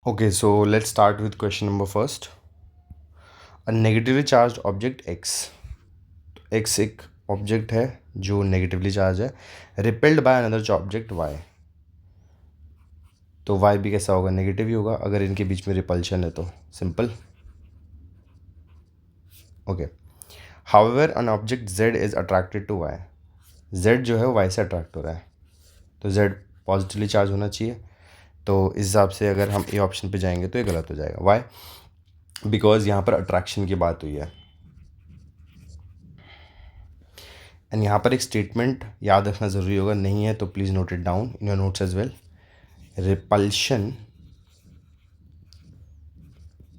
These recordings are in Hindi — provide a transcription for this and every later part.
Okay, so let's start with question number first. A negatively charged object x. x एक ऑब्जेक्ट है जो नेगेटिवली चार्ज है, repelled by another object y. तो y भी कैसा होगा? नेगेटिव ही होगा अगर इनके बीच में रिपल्शन है तो. Simple. Okay. However an object z is attracted to y. z जो है वो y से अट्रैक्ट हो रहा है, तो z पॉजिटिवली चार्ज होना चाहिए. तो इस हिसाब से अगर हम ए ऑप्शन पे जाएंगे तो ये गलत हो जाएगा. वाई? बिकॉज यहाँ पर अट्रैक्शन की बात हुई है. एंड यहाँ पर एक स्टेटमेंट याद रखना ज़रूरी होगा, नहीं है तो please note it down in your notes as well. Repulsion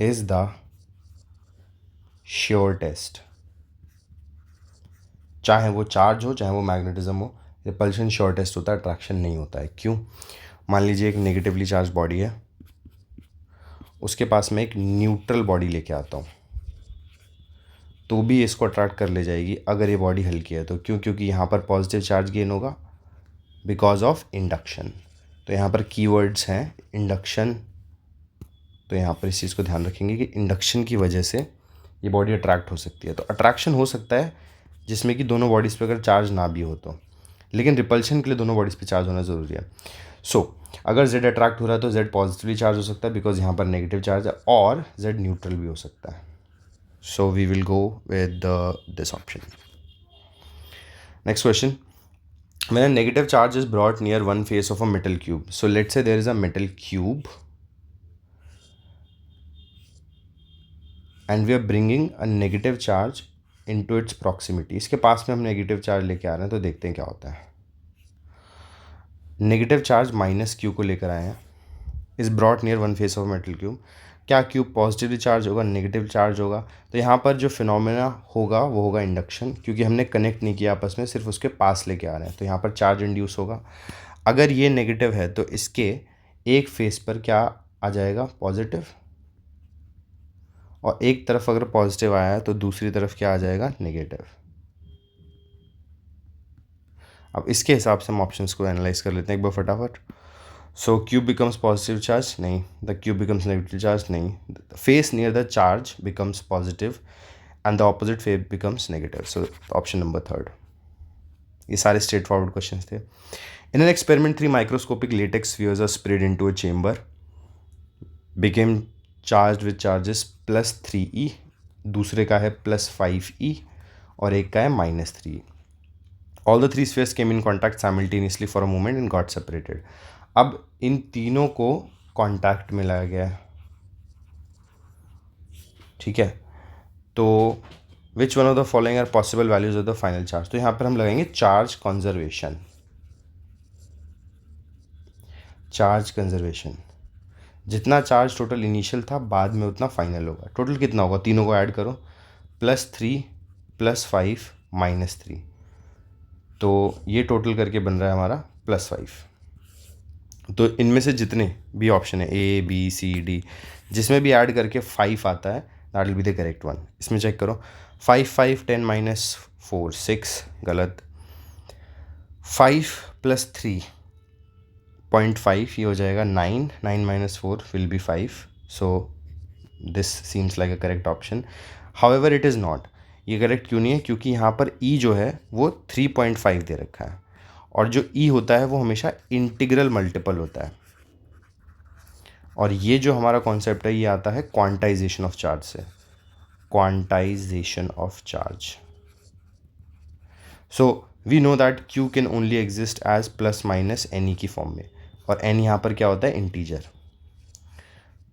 is the sure test. चाहे वो चार्ज हो चाहे वो मैग्नेटिज्म हो, रिपल्शन श्योर टेस्ट होता है, अट्रैक्शन नहीं होता है. क्यों? मान लीजिए एक नेगेटिवली चार्ज बॉडी है, उसके पास में एक न्यूट्रल बॉडी लेके आता हूँ, तो भी इसको अट्रैक्ट कर ले जाएगी अगर ये बॉडी हल्की है तो. क्यों? क्योंकि यहाँ पर पॉजिटिव चार्ज गेन होगा बिकॉज ऑफ इंडक्शन. तो यहाँ पर कीवर्ड्स हैं इंडक्शन. तो यहाँ पर इस चीज़ को ध्यान रखेंगे कि इंडक्शन की वजह से ये बॉडी अट्रैक्ट हो सकती है. तो अट्रैक्शन हो सकता है जिसमें कि दोनों बॉडीज़ पे अगर चार्ज ना भी हो तो, लेकिन रिपल्शन के लिए दोनों बॉडीज़ पे चार्ज होना ज़रूरी है. सो अगर जेड अट्रैक्ट हो रहा है तो जेड पॉजिटिवली चार्ज हो सकता है बिकॉज यहाँ पर नेगेटिव चार्ज है, और जेड न्यूट्रल भी हो सकता है. So we will go with this option. Next question. When a negative charge is brought near one face of a metal cube. So let's say there is a metal cube and we are bringing a negative charge into its proximity. इसके पास में हम नेगेटिव चार्ज लेके आ रहे हैं, तो देखते हैं क्या होता है. नेगेटिव चार्ज माइनस क्यू को लेकर आए हैं, is brought near one face of metal cube. क्या क्यूब पॉजिटिवली चार्ज होगा? नेगेटिव चार्ज होगा. तो यहाँ पर जो फिनोमेना होगा वो होगा इंडक्शन, क्योंकि हमने कनेक्ट नहीं किया आपस में, सिर्फ उसके पास लेके आ रहे हैं. तो यहाँ पर चार्ज इंड्यूस होगा. अगर ये नेगेटिव है तो इसके एक फेस पर क्या आ जाएगा? पॉजिटिव. और एक तरफ अगर पॉजिटिव आया है तो दूसरी तरफ क्या आ जाएगा? नेगेटिव. अब इसके हिसाब से हम ऑप्शंस को एनालाइज कर लेते हैं एक बार फटाफट. So cube becomes positive charge? नहीं. The cube becomes negative charge? नहीं. The face near the charge becomes positive and the opposite face becomes negative. So option number third. ये सारे straight forward questions थे. In an experiment, 3 microscopic latex spheres are sprayed into a chamber, became charged with charges +3e, दूसरे का है +5e और एक का है -3e. All the 3 spheres came in contact simultaneously for a moment and got separated. अब इन तीनों को कांटेक्ट में लाया गया है, ठीक है. तो which one of the following are possible values of the final charge. तो यहाँ पर हम लगाएंगे चार्ज कंजर्वेशन. चार्ज कंजर्वेशन, जितना चार्ज टोटल इनिशियल था बाद में उतना फाइनल होगा. टोटल कितना होगा? तीनों को ऐड करो, +3 +5 -3. तो ये टोटल करके बन रहा है हमारा +5. तो इनमें से जितने भी ऑप्शन है ए बी सी डी, जिसमें भी ऐड करके 5 आता है, that will be the correct one. इसमें चेक करो. 5 5 10 -4 6, गलत. 5 + 3.5 ये हो जाएगा 9. 9 - 4 will be 5. So this seems like a correct option. However it is not. ये करेक्ट क्यों नहीं है? क्योंकि यहाँ पर ई जो है वो 3.5 दे रखा है, और जो ई होता है वो हमेशा इंटीग्रल मल्टीपल होता है. और ये जो हमारा कॉन्सेप्ट है ये आता है क्वांटाइजेशन ऑफ चार्ज से. Quantization of charge. So we know that Q can only exist as +- की फॉर्म में, और एन यहाँ पर क्या होता है? इंटीजर.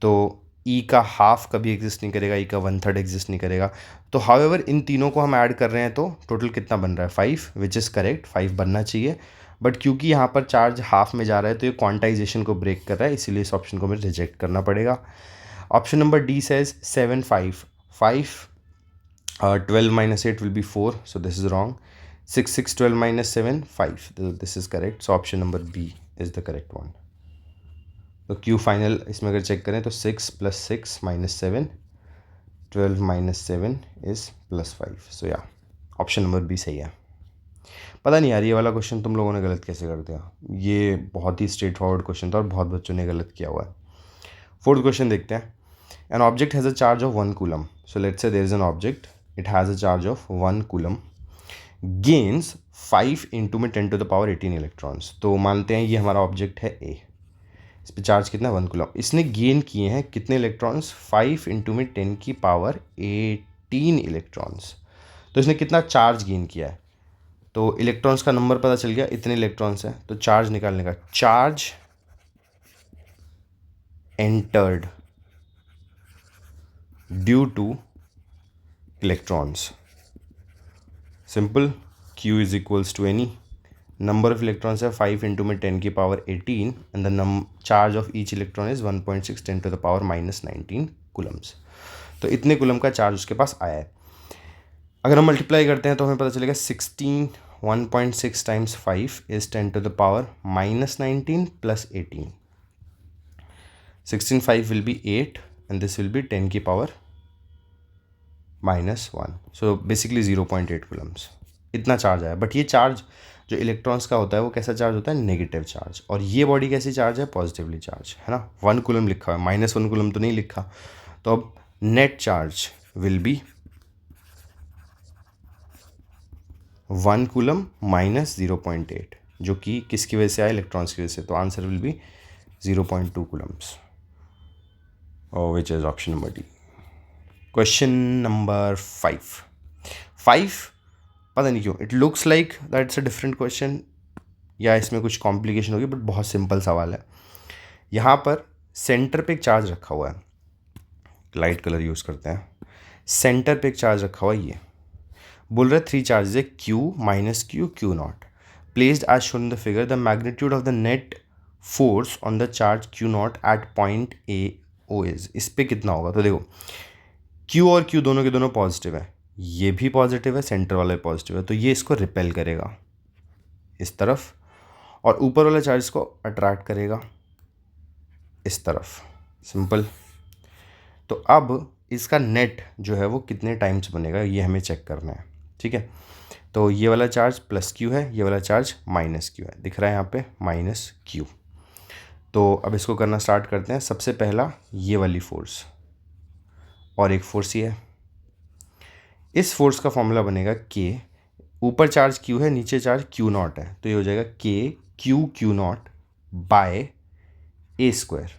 तो ई का हाफ कभी एग्जिस्ट नहीं करेगा, ई का 1/3 एग्जिस्ट नहीं करेगा. तो हाउएवर इन तीनों को हम ऐड कर रहे हैं तो टोटल कितना बन रहा है? 5, विच इज़ करेक्ट. 5 बनना चाहिए, बट क्योंकि यहाँ पर चार्ज हाफ में जा रहा है तो ये क्वांटाइजेशन को ब्रेक कर रहा है, इसीलिए इस ऑप्शन को हमें रिजेक्ट करना पड़ेगा. Option number D says 7 5 5. 12 - 8 will be 4, so this is wrong. 6 6 12 - 7 5, this is correct. So option number B is the correct one. तो क्यू फाइनल इसमें अगर चेक करें तो 6 + 6 - 7, 12 - 7 इज़ +5. सो या ऑप्शन नंबर बी सही है. पता नहीं यार ये वाला क्वेश्चन तुम लोगों ने गलत कैसे कर दिया. ये बहुत ही स्ट्रेट फॉरवर्ड क्वेश्चन था और बहुत बच्चों ने गलत किया हुआ है. फोर्थ क्वेश्चन देखते हैं. An object has a charge of 1 coulomb. So let's say there is an object, it has a charge of 1 coulomb, gains 5 into में 10 टू द पावर 18 इलेक्ट्रॉन्स. तो मानते हैं ये हमारा ऑब्जेक्ट है ए, इस पर चार्ज कितना 1 कूलम. इसने गेन किए हैं कितने इलेक्ट्रॉन्स, 5 इंटू में 10 की पावर 18 इलेक्ट्रॉन्स. तो इसने कितना चार्ज गेन किया है. तो इलेक्ट्रॉन्स का नंबर पता चल गया, इतने इलेक्ट्रॉन्स हैं. तो चार्ज निकालने का, charge entered due to electrons. Simple, Q is equals to any number of electrons है 5 इंटू में 10 की power 18 and the charge of each electron is 1.6 10 to the power -19 coulombs. तो इतने कूलम का चार्ज उसके पास आया है. अगर हम मल्टीप्लाई करते हैं तो हमें पता चलेगा 16 1.6 times 5 is 10 to the power -19 plus 18. 16 5 will be 8 and this will be 10 की पावर -1. सो बेसिकली 0.8 कूलम्स इतना चार्ज आया. बट ये चार्ज जो इलेक्ट्रॉन्स का होता है वो कैसा चार्ज होता है, नेगेटिव चार्ज. और ये बॉडी कैसी चार्ज है, पॉजिटिवली चार्ज है ना. 1 कूलम लिखा है, -1 कूलम तो नहीं लिखा. तो अब net charge will be 1 coulomb minus 0.8, जो कि किसकी वजह से आया, इलेक्ट्रॉन्स की वजह से. तो answer will be 0.2 Coulomb's, which is option number D. Question number 5. 5 पता नहीं क्यों it looks like that it's a different question, या इसमें कुछ कॉम्प्लिकेशन होगी, बट बहुत सिंपल सवाल है. यहाँ पर सेंटर पे एक चार्ज रखा हुआ है, लाइट कलर यूज़ करते हैं. सेंटर पे एक चार्ज रखा हुआ है, ये बोल रहा है 3 चार्जेस है, Q minus Q Q naught placed as shown in the figure. The magnitude of the net force on the charge Q naught at point A O is. इस पर कितना होगा. तो देखो Q और Q दोनों के दोनों पॉजिटिव है, ये भी पॉजिटिव है, सेंटर वाला भी पॉजिटिव है. तो ये इसको रिपेल करेगा इस तरफ, और ऊपर वाला चार्ज इसको अट्रैक्ट करेगा इस तरफ. सिंपल. तो अब इसका नेट जो है वो कितने टाइम्स बनेगा, ये हमें चेक करना है. ठीक है. तो ये वाला चार्ज प्लस Q है, ये वाला चार्ज माइनस Q है, दिख रहा है यहाँ पे -Q. तो अब इसको करना स्टार्ट करते हैं. सबसे पहला ये वाली फोर्स, और एक फोर्स ये है. इस फोर्स का फॉर्मूला बनेगा K, ऊपर चार्ज Q है, नीचे चार्ज Q नॉट है, तो ये हो जाएगा K Q naught by A square.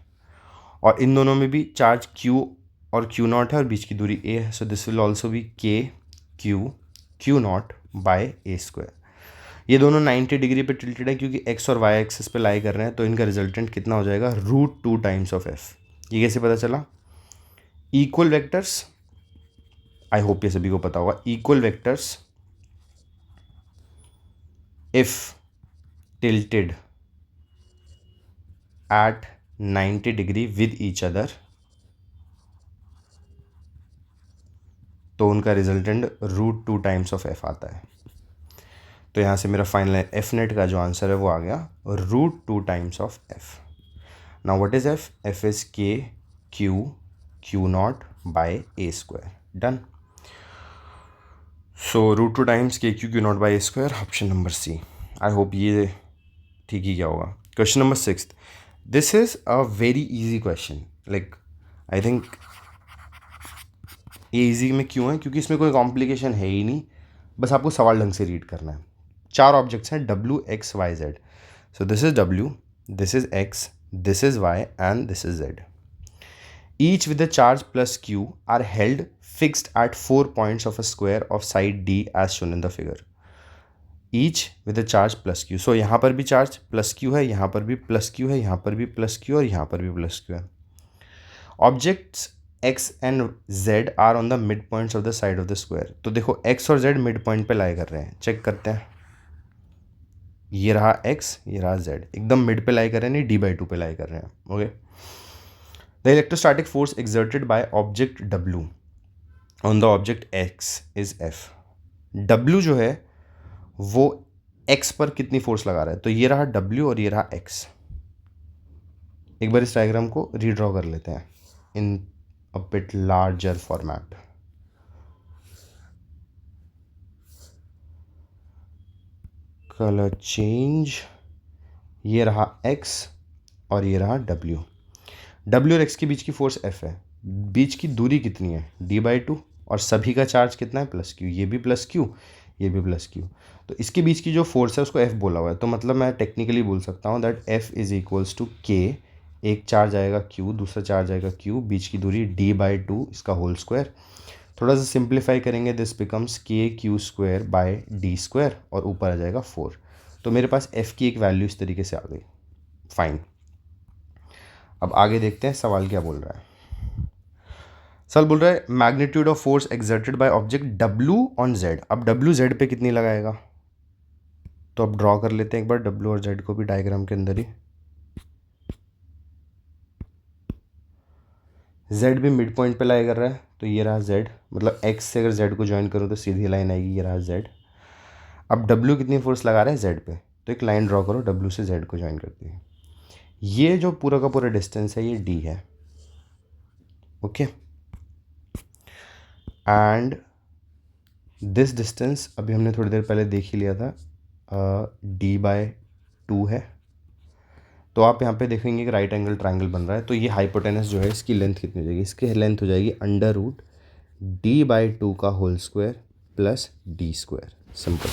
और इन दोनों में भी चार्ज Q और Q नॉट है और बीच की दूरी A है. So this will also be K Q naught by A square. ये दोनों 90 डिग्री पे टिल्टेड है क्योंकि x और y एक्सिस पे लाई कर रहे हैं. तो इनका रिजल्टेंट कितना हो जाएगा, √2 टाइम्स ऑफ f. ये कैसे पता चला, इक्वल वेक्टर्स, आई होप ये सभी को पता होगा. Equal vectors if tilted at 90 degree with each other, तो उनका रिजल्टेंट √2 टाइम्स ऑफ f आता है. तो यहाँ से मेरा फाइनल एफ नेट का जो आंसर है वो आ गया √2 times of f. Now what is f? f is K Q naught by A square. Done. So √2 times K Q naught by A square, option number C. I hope ये ठीक ही क्या होगा. Question number 6. This is a very easy question. Like I think ये इजी में क्यों है, क्योंकि इसमें कोई कॉम्प्लिकेशन है ही नहीं, बस आपको सवाल ढंग से रीड करना है. 4 ऑब्जेक्ट्स हैं W X Y Z. So this is W, this is X, this is Y and this is Z. Each with a charge plus Q are held fixed at 4 points of a square of side D as shown in the figure. Each with a charge plus Q. So यहाँ पर भी चार्ज प्लस Q है, यहाँ पर भी प्लस Q है, यहाँ पर भी प्लस Q और यहाँ पर भी प्लस Q है. Objects X and Z are on the mid points of the side of the square. तो देखो X और Z मिड पॉइंट पे लाई कर रहे हैं. चेक करते हैं. ये रहा X, ये रहा Z, एकदम मिड पे लाई कर रहे हैं, नहीं D/2 पे लाई कर रहे हैं. Okay. The electrostatic force exerted by object W on the object X is F. W जो है वो X पर कितनी फोर्स लगा रहा है, तो ये रहा W और ये रहा X. एक बार इस डायग्राम को रीड्रॉ कर लेते हैं in a bit larger format. Colour change. ये रहा X और ये रहा W. डब्ल्यू और एक्स के बीच की फोर्स एफ है, बीच की दूरी कितनी है d/2, और सभी का चार्ज कितना है प्लस क्यू, ये भी प्लस क्यू, ये भी प्लस क्यू, तो इसके बीच की जो फोर्स है उसको एफ बोला हुआ है। तो मतलब मैं टेक्निकली बोल सकता हूँ that F is equals to K, एक चार्ज आएगा क्यू, दूसरा चार्ज आएगा क्यू, बीच की दूरी d/2 इसका होल स्क्वायर। थोड़ा सा सिंप्लीफाई करेंगे, दिस बिकम्स के Q square by D square, और ऊपर आ जाएगा 4। तो मेरे पास एफ की एक वैल्यू इस तरीके से आ गई। फाइन, अब आगे देखते हैं सवाल क्या बोल रहा है। सवाल बोल रहा है magnitude of force exerted by object W on Z। अब W Z पे कितनी लगाएगा, तो अब ड्रॉ कर लेते हैं एक बार W और Z को भी डायग्राम के अंदर ही। Z भी मिड पॉइंट पे लाई कर रहा है, तो ये रहा Z, मतलब X से अगर Z को ज्वाइन करूँ तो सीधी लाइन आएगी, ये रहा Z। अब W कितनी फोर्स लगा रहा है Z पे, तो एक लाइन ड्रॉ करो W से Z को ज्वाइन करती है। ये जो पूरा का पूरा डिस्टेंस है ये D है, ओके, एंड दिस डिस्टेंस अभी हमने थोड़ी देर पहले देख ही लिया था, d/2 है। तो आप यहाँ पे देखेंगे कि राइट एंगल ट्रायंगल बन रहा है, तो ये हाइपोटेनस जो है इसकी लेंथ कितनी हो जाएगी, इसकी लेंथ हो जाएगी √d/2 का whole square plus D square, simple.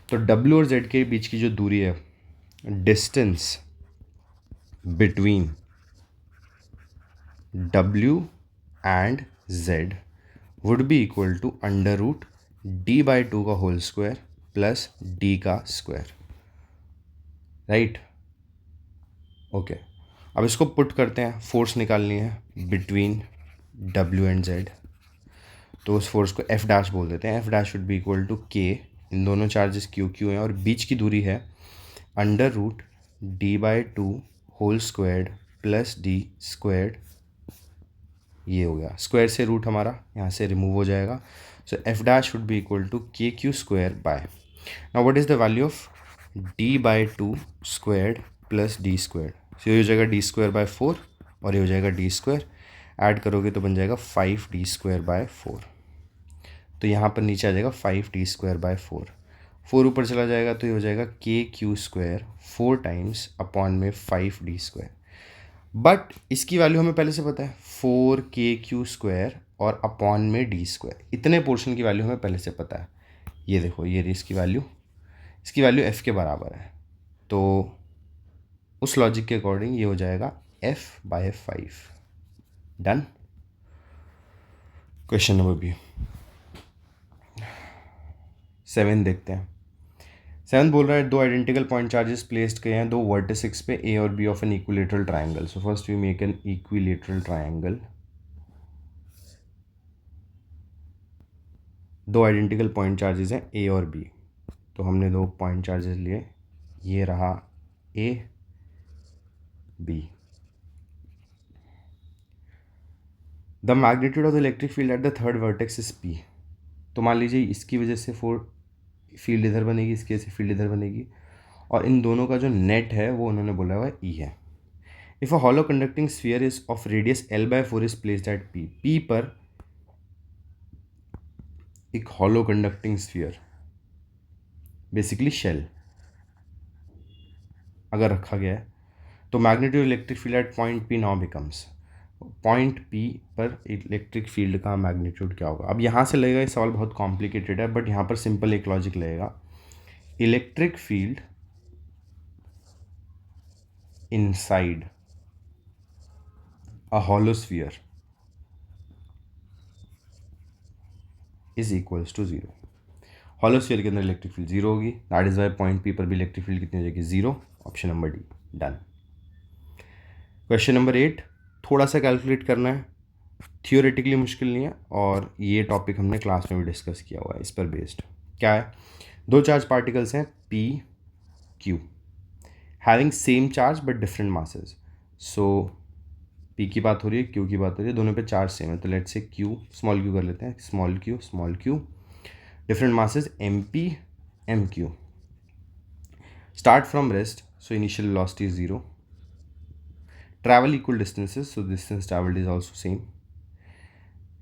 तो W और Z के बीच की जो दूरी है, distance between W and Z would be equal to √d/2 का होल स्क्वायर प्लस d का स्क्वायर, राइट, ओके। अब इसको पुट करते हैं, फोर्स निकालनी है बिटवीन W एंड Z, तो उस फोर्स को F डैश बोल देते हैं। F dash should be equal to K, इन दोनों चार्जेस Q Q हैं, और बीच की दूरी है √d/2 whole squared plus D squared, ये हो गया, स्क्वायर से रूट हमारा यहाँ से रिमूव हो जाएगा। So F dash should be equal to KQ square by, now what is the value of d/2 squared plus D squared, so ये हो जाएगा d स्क्वायर बाय 4, और ये हो जाएगा d स्क्वायर, ऐड करोगे तो बन जाएगा 5d स्क्वायर बाय 4। तो यहाँ पर नीचे आ जाएगा 5d स्क्वायर बाय 4, 4 ऊपर चला जाएगा तो ये हो जाएगा KQ स्क्वायर 4 टाइम्स अपॉन में 5d स्क्वायर। बट इसकी वैल्यू हमें पहले से पता है 4KQ स्क्वायर और अपॉन में डी स्क्वायर, इतने पोर्शन की वैल्यू हमें पहले से पता है। ये देखो, ये रही इसकी वैल्यू F के बराबर है, तो उस लॉजिक के अकॉर्डिंग ये हो जाएगा F/5। Done. Question number B 7 देखते हैं। 7 बोल रहा है दो आइडेंटिकल पॉइंट चार्जेस प्लेस्ड किए हैं दो वर्टिसेस पे A और B of an equilateral triangle. So first we make an equilateral triangle. दो आइडेंटिकल पॉइंट चार्जेस हैं A और B, तो हमने दो पॉइंट चार्जेस लिए, ये रहा A B। The magnitude of the electric field at the third vertex is P। तो मान लीजिए इसकी वजह से फील्ड इधर बनेगी, इसकी वजह से फील्ड इधर बनेगी, और इन दोनों का जो नेट है वो उन्होंने बोला हुआ है E है। If a hollow conducting sphere is of radius L/4 is placed at P, P पर एक hollow conducting sphere basically shell अगर रखा गया है, तो magnitude electric field at point P now becomes, point P पर इलेक्ट्रिक फील्ड का मैग्नीट्यूड क्या होगा। अब यहाँ से लगेगा ये सवाल बहुत कॉम्प्लिकेटेड है, बट यहाँ पर सिंपल एक लॉजिक लगेगा, electric field inside a hollow sphere is equals to 0। Hollow sphere के अंदर इलेक्ट्रिक फील्ड 0 होगी, that is why point P पर भी इलेक्ट्रिक फील्ड कितनी हो जाएगी 0। Option number D, done. Question number 8 थोड़ा सा कैलकुलेट करना है, थियोरेटिकली मुश्किल नहीं है, और ये टॉपिक हमने क्लास में भी डिस्कस किया हुआ है, इस पर बेस्ड क्या है। दो चार्ज पार्टिकल्स हैं P Q having same charge but different masses. So P की बात हो रही है, Q की बात हो रही है, दोनों पे चार्ज सेम है, तो let's say Q small q कर लेते हैं, small q, different masses MP MQ। Start from rest, so initial velocity is 0, travel equal distances, so distance traveled is also same,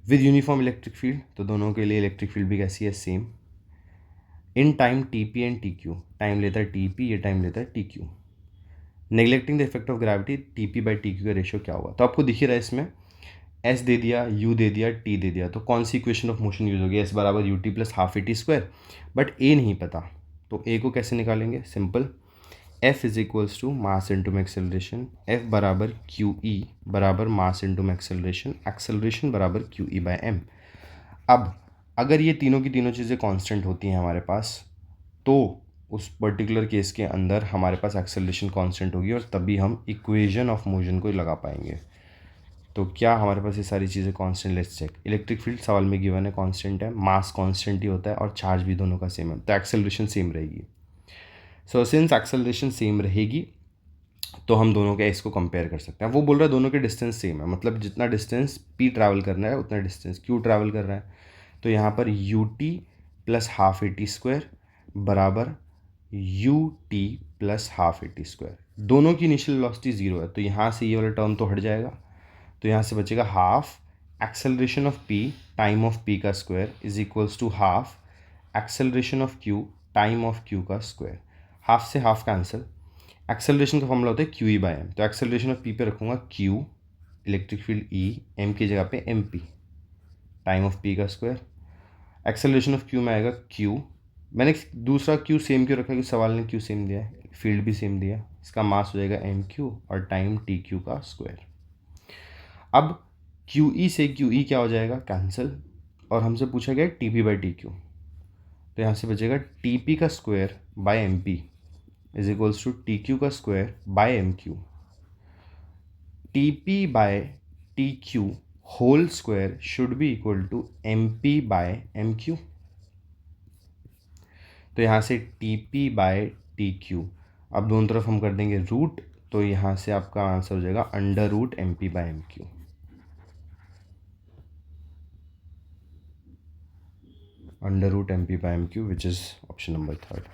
with uniform electric field, तो दोनों के लिए इलेक्ट्रिक फील्ड भी कैसी है same, in time TP and TQ, time लेता है TP, ये टाइम लेता है TQ, neglecting the effect of gravity T by T Q का रेशियो क्या होगा। तो आपको दिख ही रहा है इसमें एस दे दिया, यू दे दिया, टी दे दिया, तो कौन सी इक्वेशन ऑफ मोशन यूज होगी, एस बराबर U T plus half A T square. But A नहीं पता, तो ए को कैसे निकालेंगे, simple, F is equals to mass into में एक्सेलरेशन, एफ बराबर क्यू ई बराबर मास इंटू में एक्सेलरेशन, एक्सेलरेशन बराबर क्यू ई बाय एम। अब अगर ये तीनों की तीनों चीज़ें कांस्टेंट होती हैं हमारे पास, तो उस पर्टिकुलर केस के अंदर हमारे पास एक्सेलरेशन कांस्टेंट होगी और तभी हम इक्वेशन ऑफ मोशन को लगा पाएंगे। तो क्या हमारे पास ये सारी चीज़ें constant, let's check. Electric field सवाल में गिवन है, कांस्टेंट है, मास कांस्टेंट ही होता है और चार्ज भी दोनों का सेम है, तो एक्सेलरेशन सेम रहेगी। सो सिंस एक्सेलरेशन सेम रहेगी तो हम दोनों के इसको कंपेयर कर सकते हैं। वो बोल रहा है दोनों के डिस्टेंस सेम है, मतलब जितना डिस्टेंस पी ट्रैवल करना है उतना डिस्टेंस क्यू ट्रैवल कर रहा है। तो यहाँ पर U T plus half A T square बराबर U T plus half A T square. दोनों की इनिशियल वेलोसिटी ज़ीरो है, तो यहाँ से ये वाला टर्म तो हट जाएगा, तो यहाँ से बचेगा half acceleration of P time of P का square is equals to half acceleration of Q time of Q का स्क्वायर। हाफ से हाफ कैंसिल, एक्सेलरेशन का फॉर्मूला होता है क्यू ई बाय एम, तो एक्सेलरेशन ऑफ पी पे रखूँगा Q, electric field E, M की जगह पे M P, time of P का स्क्वायर। एक्सेलरेशन ऑफ क्यू में आएगा क्यू, मैंने दूसरा क्यू सेम क्यों रखा, कि सवाल ने क्यू सेम दिया है, फील्ड भी सेम दिया है, इसका मास हो जाएगा एम क्यू और टाइम टी क्यू का स्क्वायर। अब क्यू ई से क्यू ई क्या हो जाएगा, कैंसिल, और हमसे पूछा गया T P by T Q, तो यहाँ से बचेगा टी पी का square by M P is equals to T Q का square by M Q. T P by T Q whole square should be equal to M P by M Q. तो यहाँ से T P by T Q, अब दोनों तरफ हम कर देंगे रूट, तो यहाँ से आपका आंसर हो जाएगा under root M P by M Q. Under root M P by M Q, which is option number 3rd।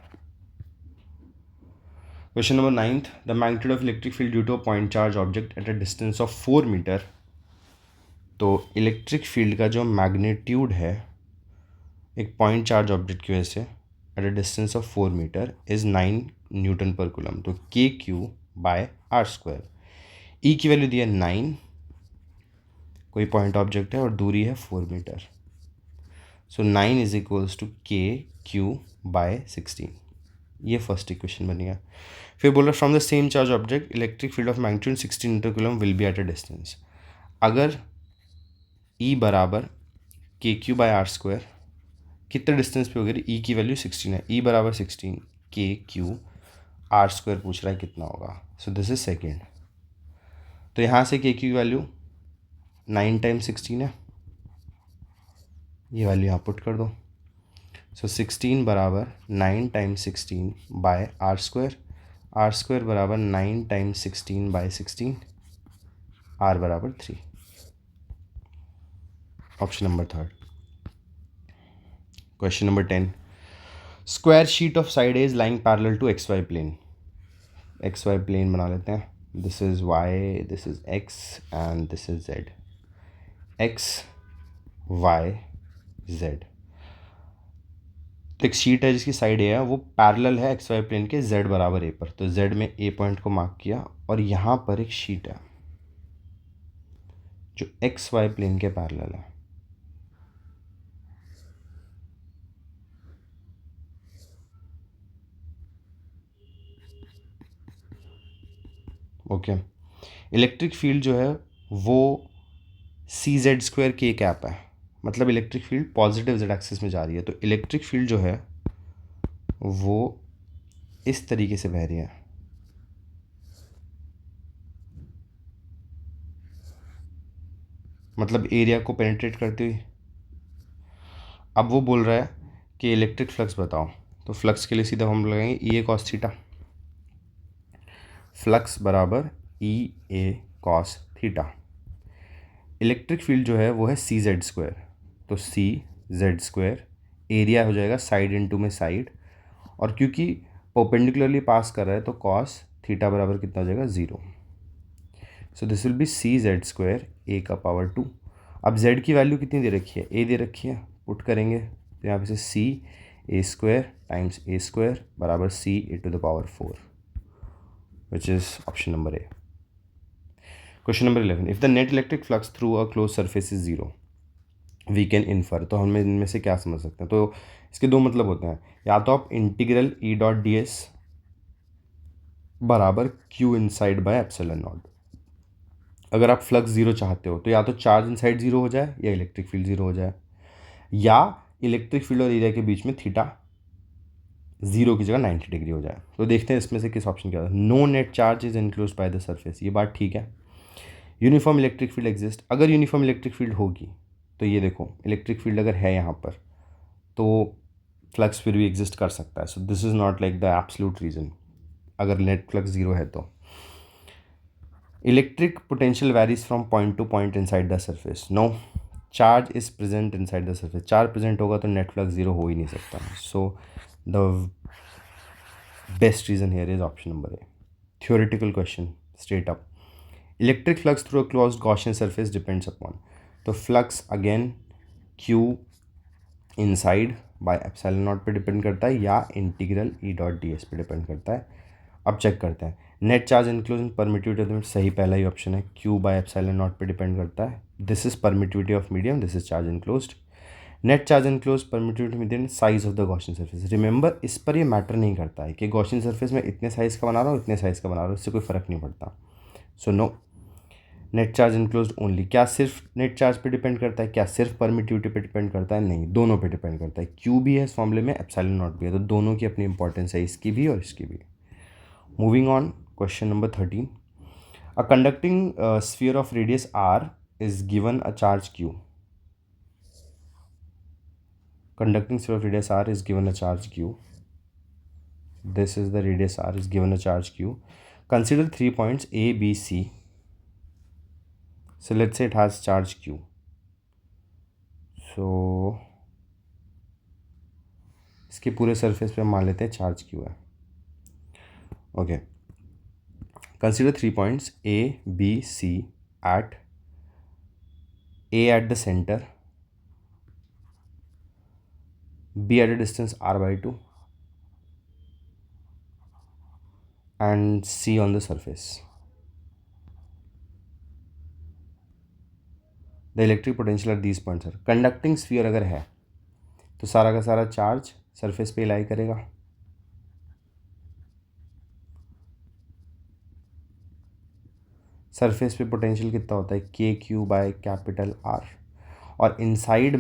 Question number 9th, the magnitude of electric field due to a point charge object at a distance of 4 metre. तो इलेक्ट्रिक फील्ड का जो मैग्नीट्यूड है एक पॉइंट चार्ज ऑब्जेक्ट की वजह से at a distance of 4 metre is 9 newton per coulomb. तो K Q by R square, E की वैल्यू दी है 9, कोई पॉइंट ऑब्जेक्ट है और दूरी है 4 metre, so 9 is equals to K Q by 16। ये फर्स्ट इक्वेशन बन गया। फिर बोल रहा from the same charge object electric field of magnitude 16 metre coulomb will be at a distance. अगर ई बराबर K Q by R square कितने डिस्टेंस पे होगी, ई की वैल्यू 16 है, ई बराबर 16 के क्यू आर स्क्वायर पूछ रहा है कितना होगा, सो दिस इज सेकेंड। तो यहाँ से के क्यू की वैल्यू 9 टाइम्स 16 है, ये वैल्यू यहाँ पुट कर दो, सो 16 बराबर 9 टाइम्स 16 बाय आर स्क्वायर बराबर 9 टाइम्स 16 बाय 16, आर बराबर 3, option number 3rd। Question number 10, square sheet of side is lying parallel to X Y plane. X Y plane बना लेते हैं, this is Y, this is X and this is Z, X Y Z. तो एक शीट है जिसकी साइड ए है, वो पैरेलल है एक्स वाई प्लेन के जेड बराबर ए पर, तो जेड में ए पॉइंट को मार्क किया और यहाँ पर एक शीट है जो एक्स वाई प्लेन के पैरेलल है। ओके, इलेक्ट्रिक फील्ड जो है वो सी जेड स्क्वायर के कैप है, मतलब electric field positive Z axis में जा रही है, तो इलेक्ट्रिक फील्ड जो है वो इस तरीके से बह रही है। मतलब एरिया को पेनिट्रेट करती हुई। अब वो बोल रहा है कि इलेक्ट्रिक फ्लक्स बताओ, तो फ्लक्स के लिए सीधा हम लगाएंगे ई ए कॉस थीटा, फ्लक्स बराबर ई ए कॉस थीटा। इलेक्ट्रिक फील्ड जो है वो है सी जेड स्क्वायर, तो सी जेड स्क्वायर, एरिया हो जाएगा साइड इनटू में साइड, और क्योंकि परपेंडिकुलरली पास कर रहा है तो कॉस थीटा बराबर कितना हो जाएगा 0, so this will be C Z square A का पावर 2। अब जेड की वैल्यू कितनी दे रखी है, ए दे रखी है, पुट करेंगे तो यहाँ पे से C A square times A square बराबर C A to the power 4, which is option number A. Question number 11. If the net electric flux through a closed surface is 0, we can infer. तो हम इनमें से क्या समझ सकते हैं? तो इसके दो मतलब होते हैं, या तो आप integral E dot D S बराबर Q inside by epsilon naught. अगर आप फ्लक्स जीरो चाहते हो तो या तो चार्ज इनसाइड जीरो हो जाए या इलेक्ट्रिक फील्ड जीरो हो जाए, या इलेक्ट्रिक फील्ड और एरिया के बीच में थीटा जीरो की जगह 90 डिग्री हो जाए. तो देखते हैं इसमें से किस ऑप्शन क्या होता है. No net charge is enclose by the surface, ये बात ठीक है. यूनिफॉर्म इलेक्ट्रिक फील्ड एग्जिस्ट, अगर यूनिफॉर्म इलेक्ट्रिक फील्ड होगी तो ये देखो इलेक्ट्रिक फील्ड अगर है यहाँ पर तो फ्लक्स फिर भी एग्जिस्ट कर सकता है. So this is not like the absolute reason अगर नेट फ्लक्स जीरो है तो. Electric potential varies from point to point inside the surface. No charge is present inside the surface. Charge present होगा तो नेट फ्लक्स जीरो हो ही नहीं सकता. So the best reason here is option number A. Theoretical question straight up. Electric flux through a closed Gaussian surface depends upon. तो flux again Q inside by epsilon not पे डिपेंड करता है या integral E dot D S पे डिपेंड करता है. अब चेक करते हैं. नेट चार्ज इंक्लूजन परमिटिविटी, सही पहला ही ऑप्शन है. क्यू बाय एप्सिलॉन नॉट पे डिपेंड करता है. This is permittivity of medium, this is charge enclosed. Net charge enclose permittivity medium, size of the Gaussian surface. Remember इस पर ये मैटर नहीं करता है कि गॉसियन सरफेस में इतने साइज़ का बना रहा हूँ इतने साइज़ का बना रहा हूँ, इससे कोई फ़र्क नहीं पड़ता. So no, net charge enclose only. क्या सिर्फ नेट चार्ज पे डिपेंड करता है? क्या सिर्फ परमिटिविटी पे डिपेंड करता है? नहीं, दोनों पे डिपेंड करता है. क्यू भी है इस मामले में, एप्सिलॉन नॉट भी है, तो दोनों की अपनी इंपॉर्टेंस है, इसकी भी और इसकी भी. Moving on, question number 13. A conducting sphere of radius R is given a charge Q. Conducting sphere of radius r is given a charge q. This is the radius r is given a charge q. Consider 3 points A, B, C. So let's say it has charge q. So इसके पूरे सरफेस पे हम मान लेते हैं चार्ज q है. Okay. Consider 3 points A, B, C at A at the center, B at a distance r by 2 and C on the surface. The electric potential at these points are. Conducting sphere अगर है तो सारा का सारा चार्ज सरफेस पे लाई करेगा. सरफेस पे पोटेंशियल कितना होता है? K Q by capital R. और इनसाइड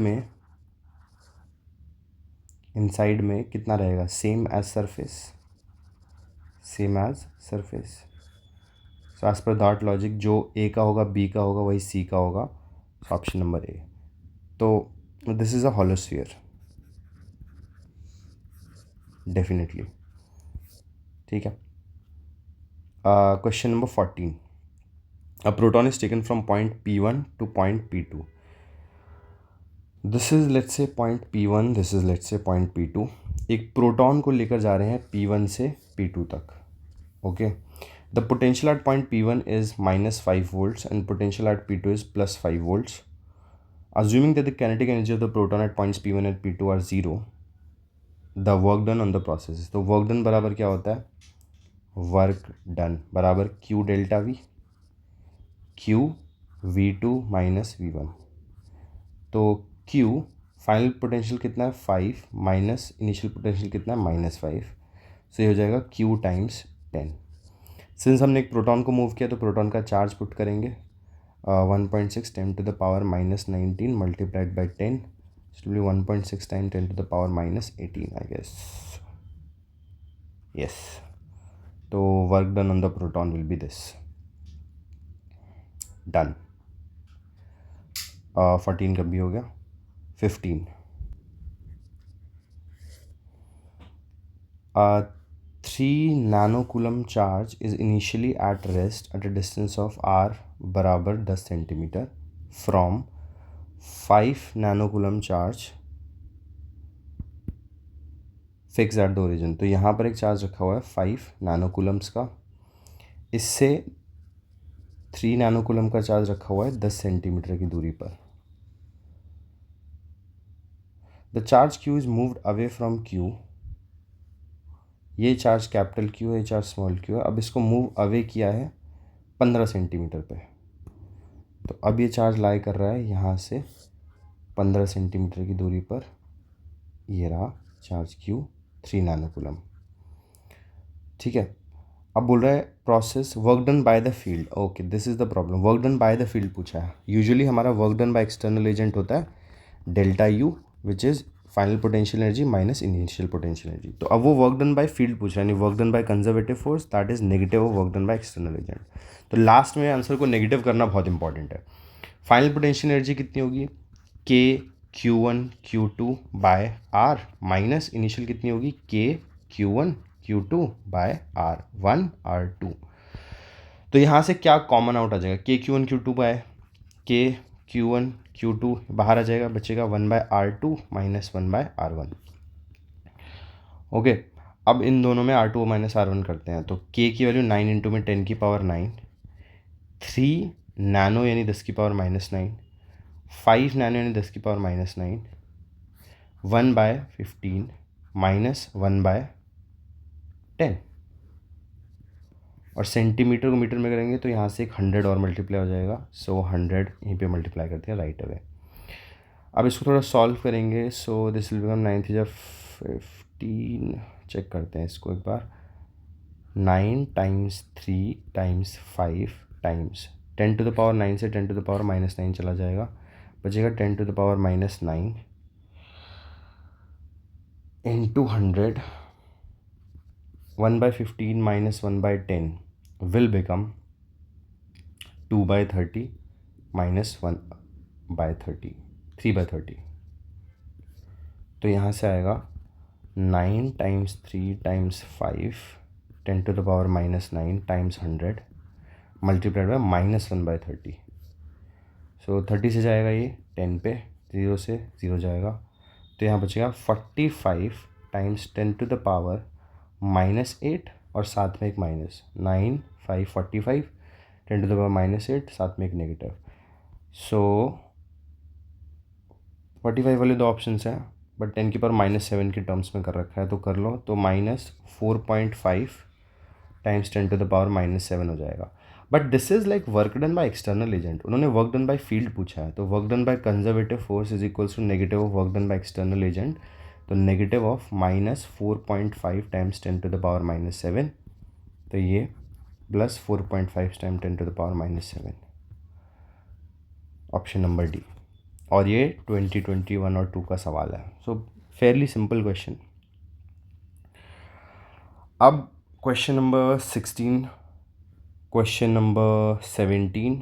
में कितना रहेगा? Same as surface, same as surface. So as पर दैट लॉजिक जो ए का होगा बी का होगा वही सी का होगा. Option number A. तो this is a hollow sphere definitely. ठीक है. Question number 14. A proton is taken from point P1 to point P2. This is let's say point P1, this is let's say point P2. एक प्रोटॉन को लेकर जा रहे हैं P1 से P2 तक. Okay. The potential at point P1 is -5 volts and potential at P2 is +5 volts. Assuming that the kinetic energy of the proton at points P1 and P2 are 0, the work done on the process. तो work done बराबर क्या होता है? वर्क डन बराबर Q delta V, Q V2 minus V1. तो Q फाइनल पोटेंशियल कितना है? 5 माइनस इनिशियल पोटेंशियल कितना है? -5. सो ये हो जाएगा Q टाइम्स 10. सिंस हमने एक प्रोटॉन को मूव किया तो प्रोटॉन का चार्ज पुट करेंगे. 1.6 10 to the power -19 multiplied by 10. It will be 1.6 times 10 to the power -18 I guess. Yes. तो work done on the proton will be this. Done. 14 कब भी हो गया? 15. 3 nanocoulomb charge is initially at rest at a distance of r बराबर 10 centimetre from 5 nanocoulomb charge fix at the origin. तो यहाँ पर एक चार्ज रखा हुआ है 5 नैनोकूलम्स का. इससे 3 नैनोकूलम का चार्ज रखा हुआ है 10 सेंटीमीटर की दूरी पर. The charge Q is moved away from Q ये चार्ज कैपिटल क्यू है, ये चार्ज स्मॉल क्यू है। अब इसको मूव अवे किया है 15 सेंटीमीटर पे, तो अब ये चार्ज लाई कर रहा है यहाँ से 15 सेंटीमीटर की दूरी पर। ये रहा चार्ज क्यू 3 नैनो कूलम। ठीक है, अब बोल रहा है process work done by the field. Okay, this is the problem, work done by the field पूछा है। यूजुअली हमारा work done by external agent होता है delta you, which is final potential energy minus initial potential energy. तो अब वो वर्क डन बाय फील्ड पूछ रहा है, यानी work done by conservative force, that is negative of work done by external agent. तो लास्ट में आंसर को नेगेटिव करना बहुत इंपॉर्टेंट है। फाइनल पोटेंशियल एनर्जी कितनी होगी, के Q1 Q2 bye are, minus initial कितनी होगी, के Q1 Q2 bye R1 R2। तो यहाँ से क्या कॉमन आउट आ जाएगा, के Q1 Q2 बाय के Q1 Q2 बाहर आ जाएगा, बचेगा 1/R2 माइनस 1/R1। ओके, अब इन दोनों में R2 माइनस R1 करते हैं, तो के की वैल्यू 9 इंटू में 10 की पावर 9, 3 नैनो यानी 10 की पावर माइनस 9, 5 नैनो यानी 10 की पावर माइनस 9, 1/15 माइनस 1/10। और सेंटीमीटर को मीटर में करेंगे तो यहाँ से एक 100 और मल्टीप्लाई हो जाएगा, सो 100 यहीं पे मल्टीप्लाई करते हैं राइट अवे। अब इसको थोड़ा सॉल्व करेंगे, so this will become 9 3 15, check करते हैं इसको एक बार, 9 times 3 times 5 times 10 to the power 9 से 10 टू द पावर माइनस 9 चला जाएगा, बचेगा 10 to the power minus 9 into 100, 1/15 minus 1/10 will become 2/30 minus 1/30, 3/30। तो यहाँ से आएगा 9 times 3 times 5 10 to the power minus 9 times 100 multiplied by minus 1/30। सो 30 से जाएगा ये 10 पे, 0 से 0 जाएगा, तो यहाँ बचेगा 45 times 10 to the power minus 8 और साथ में एक minus 9 5 45 10 to the power minus 8, साथ में एक नेगेटिव। सो 45 वाले दो ऑप्शन हैं, बट 10 की पावर माइनस 7 के टर्म्स में कर रखा है, तो कर लो, तो minus 4.5 times 10 to the power minus 7 हो जाएगा। But this is like work done by external agent, उन्होंने वर्क डन बाय फील्ड पूछा है, तो work done by conservative force is equals to negative of work done by external agent, तो negative of minus 4.5 times 10 to the power minus 7, तो ये plus 4.5 time 10 to the power minus 7, option number D. और ये 2021 और 2 का सवाल है, सो फेयरली सिंपल क्वेश्चन। अब क्वेश्चन नंबर 16, क्वेश्चन नंबर 17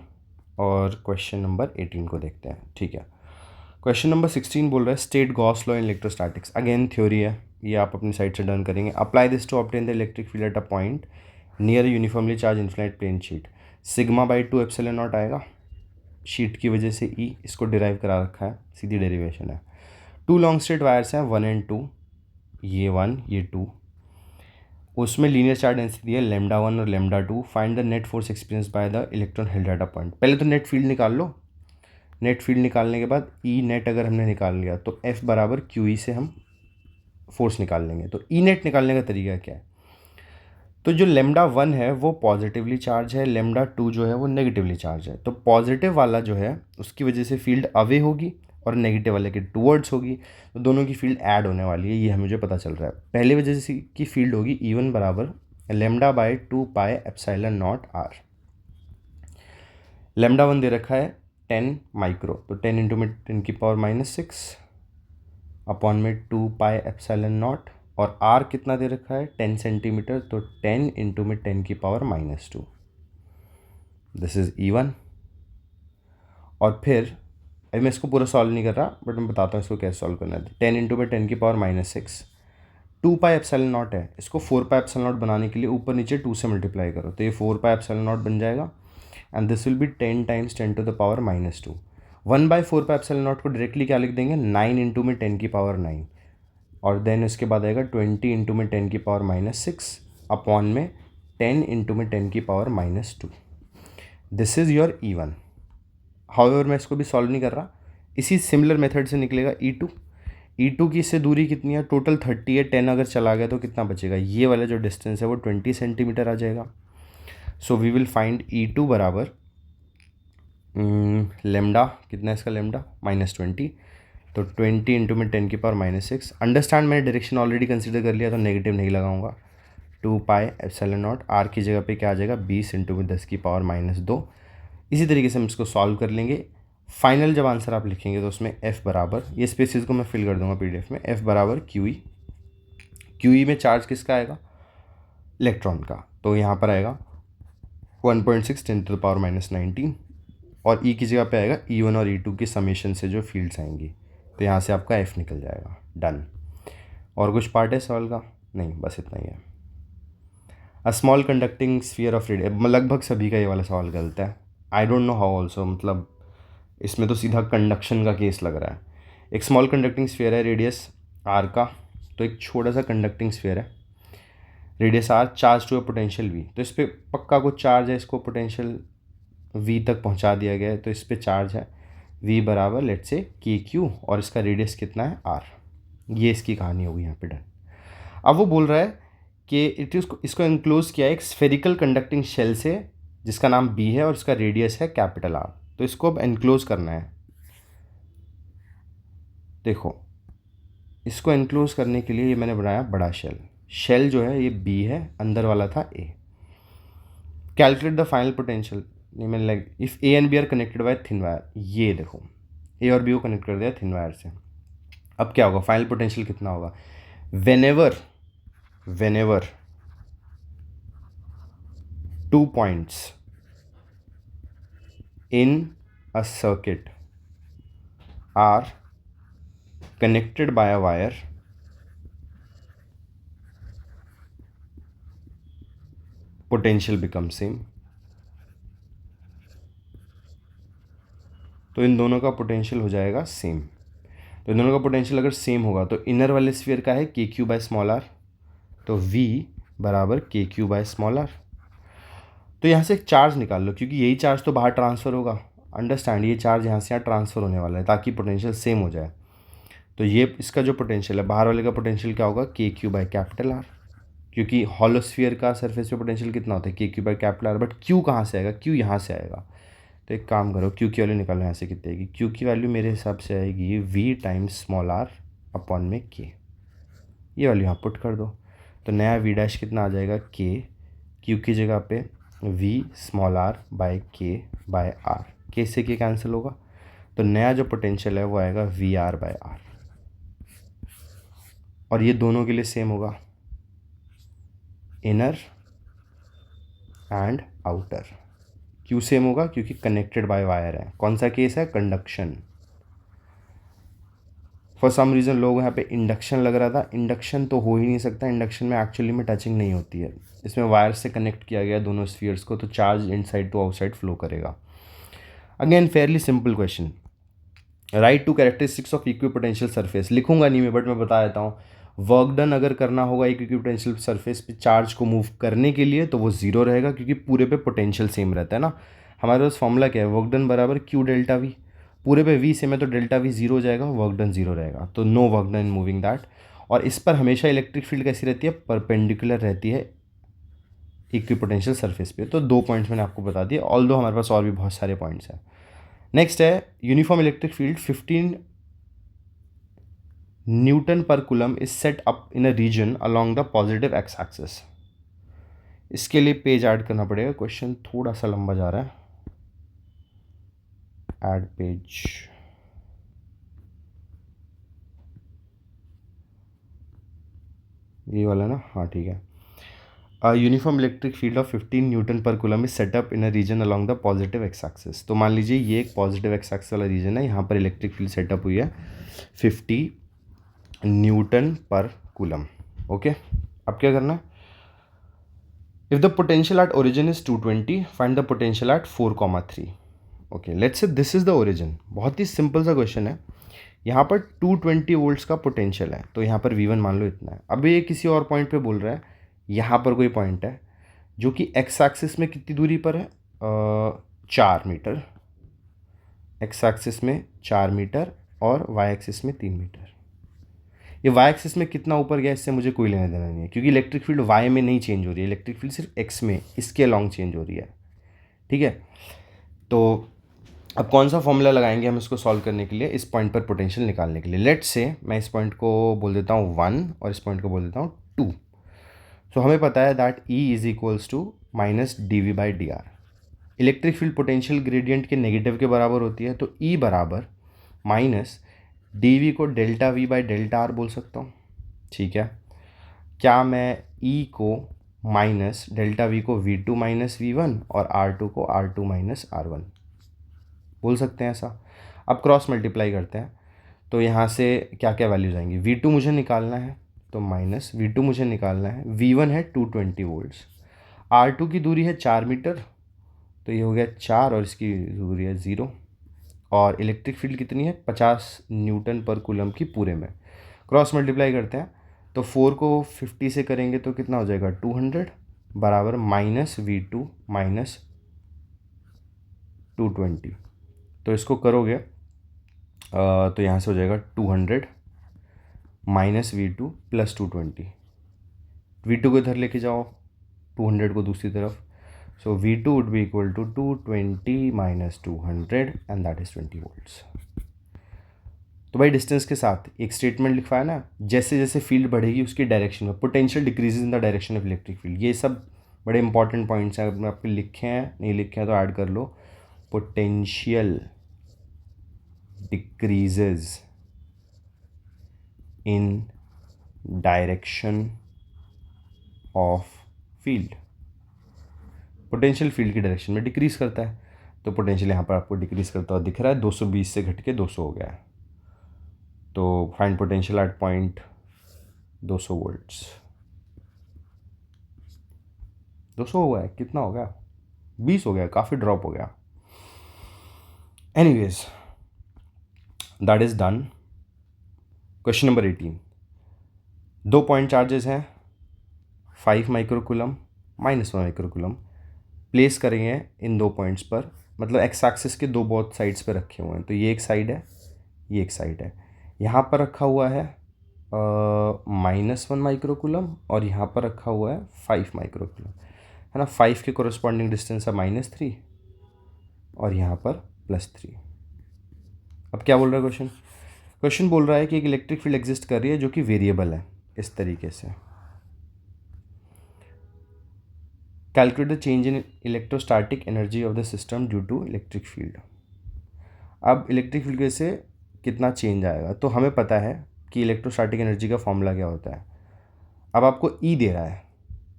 और क्वेश्चन नंबर 18 को देखते हैं। ठीक है, क्वेश्चन नंबर 16 बोल रहा है state Gauss law in electrostatics. Again theory है, ये आप अपनी साइड से डन करेंगे। Apply this to obtain the electric field at a point near uniformly charge infinite plane sheet. Sigma by 2 epsilon nought आएगा, शीट की वजह से ई, इसको डिराइव करा रखा है, सीधी डेरिवेशन है। 2 लॉन्ग स्ट्रेट वायर्स हैं 1 and 2, ये 1 ये 2, उसमें लीनियर चार्ज डेंसिटी है लेमडा 1 और lambda 2। Find the net force experience by the electron held at a point. पहले तो नेट फील्ड निकाल लो, नेट फील्ड निकालने के बाद ई नेट अगर हमने निकाल लिया तो एफ बराबर क्यू ई से हम फोर्स निकाल लेंगे। तो ई नेट निकालने का तरीका क्या है, तो जो लेमडा 1 है वो पॉजिटिवली चार्ज है, लेमडा 2 जो है वो नेगेटिवली चार्ज है। तो पॉजिटिव वाला जो है उसकी वजह से फील्ड अवे होगी और नेगेटिव वाले के टूवर्ड्स होगी, तो दोनों की फील्ड ऐड होने वाली है, ये मुझे पता चल रहा है। पहली वजह से की फील्ड होगी E1 बराबर lambda by 2 pi epsilon nought R. Lambda 1 दे रखा है 10 माइक्रो, तो 10 इंटू में 10 की पावर माइनस 6 अपॉन में 2 पाई एप्सिलॉन नॉट, और आर कितना दे रखा है 10 सेंटीमीटर, तो 10 इंटू में 10 की power minus 2, this is E1। और फिर अभी मैं इसको पूरा सॉल्व नहीं कर रहा, बट मैं बताता हूँ इसको कैसे सॉल्व करना है। 10 इंटू में 10 की power minus 6, 2 pi epsilon not है, इसको 4 पाई एप्सिलॉन नॉट बनाने के लिए ऊपर नीचे 2 से मल्टीप्लाई करो, तो ये 4 पाई एप्सिलॉन नॉट बन जाएगा, and this will be 10 times 10 to the power minus 2। 1/4 pi epsilon nought को डायरेक्टली क्या लिख देंगे, 9 इंटू में 10 की पावर 9, और देन उसके बाद आएगा 20 इंटू में 10 की पावर माइनस 6 अपॉन में 10 इंटू में 10 की power minus 2, this is your E1। However मैं इसको भी सॉल्व नहीं कर रहा, इसी सिमिलर मेथड से निकलेगा E2। E2 की इससे दूरी कितनी है, टोटल 30 है, 10 अगर चला गया तो कितना बचेगा, ये वाला जो डिस्टेंस है वो 20 सेंटीमीटर आ जाएगा। So we will find E2 बराबर लेमडा, कितना है इसका लेमडा, -20, तो 20 इंटू में 10 की पावर -6। अंडरस्टैंड, मैंने डायरेक्शन ऑलरेडी कंसिडर कर लिया तो नेगेटिव नहीं लगाऊंगा। 2 पाई एप्सिलॉन नॉट, आर की जगह पे क्या आ जाएगा, 20 इंटू में 10 की पावर -2। इसी तरीके से हम इसको सॉल्व कर लेंगे। फाइनल जब आंसर आप लिखेंगे तो उसमें f बराबर, ये स्पेसिस को मैं फिल कर दूंगा PDF में, f बराबर QE में चार्ज किसका आएगा, इलेक्ट्रॉन का, तो यहाँ पर आएगा 1.6 10⁻⁻⁹, और E की जगह पे आएगा E1 और E2 की समेशन से जो फील्ड्स आएंगी, तो यहाँ से आपका f निकल जाएगा। डन। और कुछ पार्ट है सवाल का, नहीं, बस इतना ही है। A small conducting sphere of radius, लगभग सभी का ये वाला सवाल गलत है। I don't know how also, मतलब इसमें तो सीधा कंडक्शन का केस लग रहा है। एक स्मॉल कंडक्टिंग स्फीयर है, रेडियस r का, तो एक छोटा सा कंडक्टिंग स्फीयर है, radius r, charge to a potential v, तो इस पर पक्का कुछ चार्ज है, इसको पोटेंशियल v तक पहुंचा दिया गया है, तो इस पर चार्ज है v बराबर लेट्स से KQ, और इसका रेडियस कितना है r। ये इसकी कहानी होगी यहाँ पे। डन। अब वो बोल रहा है कि इसको इंक्लोज किया है एक स्फेरिकल कंडक्टिंग शेल से जिसका नाम B है और इसका रेडियस है कैपिटल R, तो इसको अब एनक्लोज करना है। देखो, इसको एनक्लोज करने के लिए ये मैंने बनाया बड़ा शेल जो है ये B है, अंदर वाला था A। Calculate the final potential, नहीं मैंने like if A and B are connected by thin wire, ये देखो A और B को कनेक्ट कर दिया थिन वायर से। अब क्या होगा, फाइनल पोटेंशियल कितना होगा, whenever 2 points in a circuit are connected by a wire, potential becomes same। तो इन दोनों का पोटेंशियल हो जाएगा सेम। तो इन दोनों का पोटेंशियल अगर सेम होगा तो इनर वाले स्फीयर का है KQ बाय स्मॉल r, तो V बराबर KQ बाय स्मॉल r। तो यहाँ से एक चार्ज निकाल लो, क्योंकि यही चार्ज तो बाहर ट्रांसफ़र होगा। अंडरस्टैंड, ये चार्ज यहाँ से यहाँ ट्रांसफ़र होने वाला है ताकि पोटेंशियल सेम हो जाए। तो ये इसका जो पोटेंशियल है, बाहर वाले का पोटेंशियल क्या होगा, KQ बाय कैपिटल R, क्योंकि हॉलोस्फीयर का सरफेस पे पोटेंशियल कितना होता है, KQ by capital R। But Q कहाँ से आएगा, Q यहाँ से आएगा। तो एक काम करो, Q की वैल्यू निकालो यहाँ से कितनी आएगी, Q की वैल्यू मेरे हिसाब से आएगी V times small r upon में K। ये वैल्यू यहाँ पुट कर दो, तो नया V डैश कितना आ जाएगा, K, Q की जगह पे V small r by K by R, K से K कैंसिल होगा, तो नया जो पोटेंशियल है वो आएगा VR बाय R, और ये दोनों के लिए सेम होगा, इनर एंड आउटर। क्यों सेम होगा, क्योंकि कनेक्टेड बाय वायर है। कौन सा केस है, कंडक्शन। फॉर सम रीज़न लोग यहाँ पे इंडक्शन लग रहा था, इंडक्शन तो हो ही नहीं सकता, इंडक्शन में एक्चुअली में टचिंग नहीं होती है, इसमें वायर से कनेक्ट किया गया दोनों स्फीयर्स को, तो charge inside to outside flow करेगा। Again fairly simple question, right to characteristics of equipotential surface. लिखूंगा नहीं मैं, बट मैं बता देता हूँ। वर्क डन अगर करना होगा एक इक्विपोटेंशियल सरफेस पे चार्ज को मूव करने के लिए, तो वो जीरो रहेगा, क्योंकि पूरे पे पोटेंशियल सेम रहता है ना। हमारे पास फॉर्मूला क्या है, वर्क डन बराबर Q डेल्टा V, पूरे पे V सेम है तो डेल्टा V जीरो हो जाएगा, वर्क डन जीरो रहेगा, तो no work done in moving that. और इस पर हमेशा इलेक्ट्रिक फील्ड कैसी रहती है, परपेंडिकुलर रहती है इक्विपोटेंशियल सरफेस पे। तो 2 पॉइंट्स मैंने आपको बता दिए, ऑल्दो हमारे पास और भी बहुत सारे पॉइंट्स हैं। नेक्स्ट है uniform electric field 15 newton per coulomb is set up in a region along the positive X axis. इसके लिए पेज ऐड करना पड़ेगा, क्वेश्चन थोड़ा सा लंबा जा रहा है। ऐड पेज, ये वाला ना, हाँ ठीक है। Uniform electric field of 15 newton per coulomb is set up in a region along the positive X axis. तो मान लीजिए ये एक पॉजिटिव एक्स एक्सिस वाला रीजन है, यहाँ पर इलेक्ट्रिक फील्ड सेटअप हुई है 50 न्यूटन पर कूलम। ओके, अब क्या करना है, if the potential at origin is 220, find the potential at 4,3। Okay, let's say this is the origin. बहुत ही सिंपल सा क्वेश्चन है। यहाँ पर 220 वोल्ट्स का पोटेंशियल है, तो यहाँ पर V1 मान लो इतना है। अब ये किसी और पॉइंट पे बोल रहा है, यहाँ पर कोई पॉइंट है जो कि एक्स एक्सिस में कितनी दूरी पर है, 4 मीटर, एक्स एक्सिस में 4 मीटर और वाई एक्सिस में 3 मीटर। ये वाई एक्सिस में कितना ऊपर गया इससे मुझे कोई लेना देना नहीं है, क्योंकि इलेक्ट्रिक फील्ड वाई में नहीं चेंज हो रही है, इलेक्ट्रिक फील्ड सिर्फ एक्स में इसके अलॉन्ग चेंज हो रही है। ठीक है, तो अब कौन सा फॉर्मूला लगाएंगे हम इसको सॉल्व करने के लिए, इस पॉइंट पर पोटेंशियल निकालने के लिए। लेट्स से मैं इस पॉइंट को बोल देता हूँ 1 और इस पॉइंट को बोल देता हूँ 2। सो हमें पता है that E is equals to minus dV/dr। Electric field potential gradient के नेगेटिव के बराबर होती है, तो E बराबर माइनस dV को डेल्टा V/डेल्टा R बोल सकता हूँ। ठीक है, क्या मैं E को माइनस डेल्टा V को V2 माइनस V1 और R2 को R2 माइनस R1 बोल सकते हैं ऐसा। अब क्रॉस मल्टीप्लाई करते हैं, तो यहाँ से क्या क्या वैल्यूज आएंगी। V2 मुझे निकालना है, तो माइनस V2 मुझे निकालना है, V1 है 220 वोल्ट्स, R2 की दूरी है 4 मीटर, तो ये हो गया 4 और इसकी दूरी है 0, और इलेक्ट्रिक फील्ड कितनी है 50 न्यूटन पर कूलम की पूरे में। क्रॉस मल्टीप्लाई करते हैं, तो 4 को 50 से करेंगे तो कितना हो जाएगा 200 बराबर माइनस V2 माइनस 220। तो इसको करोगे तो यहाँ से हो जाएगा 200 माइनस V2 प्लस 220। V2 को इधर लेके जाओ, 200 को दूसरी तरफ, so V2 would be equal to 220 minus 200 and that is 20 volts. तो भाई डिस्टेंस के साथ एक स्टेटमेंट लिखवाया ना, जैसे जैसे फील्ड बढ़ेगी उसकी डायरेक्शन में potential decreases in the direction of electric field. ये सब बड़े इंपॉर्टेंट पॉइंट्स हैं, अगर आपके लिखे हैं नहीं लिखे हैं तो ऐड कर लो। Potential decreases in direction of field, potential field की डायरेक्शन में डिक्रीज करता है, तो पोटेंशियल यहाँ पर आपको डिक्रीज करता हुआ दिख रहा है, 220 से घट के 200 हो गया है। तो find potential at point 200 volts. 200 हो गया, कितना हो गया 20 हो गया, काफ़ी ड्रॉप हो गया। Anyways that is done. Question number 18, 2 point charges हैं, 5 माइक्रोकूलम माइनस 1 माइक्रोकूलम प्लेस करेंगे इन 2 पॉइंट्स पर, मतलब एक्स एक्सिस के दो बोथ साइड्स पर रखे हुए हैं। तो ये एक साइड है, ये एक साइड है, यहाँ पर रखा हुआ है -1 माइक्रोकूलम और यहाँ पर रखा हुआ है 5 माइक्रोकूलम, है ना। 5 के कोरस्पॉन्डिंग डिस्टेंस है -3 और यहाँ पर +3। अब क्या बोल रहा है क्वेश्चन, क्वेश्चन बोल रहा है कि एक इलेक्ट्रिक फील्ड एग्जिस्ट कर रही है जो कि वेरिएबल है, इस तरीके से। Calculate the change in electrostatic energy of the system due to electric field. अब इलेक्ट्रिक फील्ड से कितना चेंज आएगा, तो हमें पता है कि इलेक्ट्रोस्टैटिक एनर्जी का फॉर्मूला क्या होता है। अब आपको ई दे रहा है,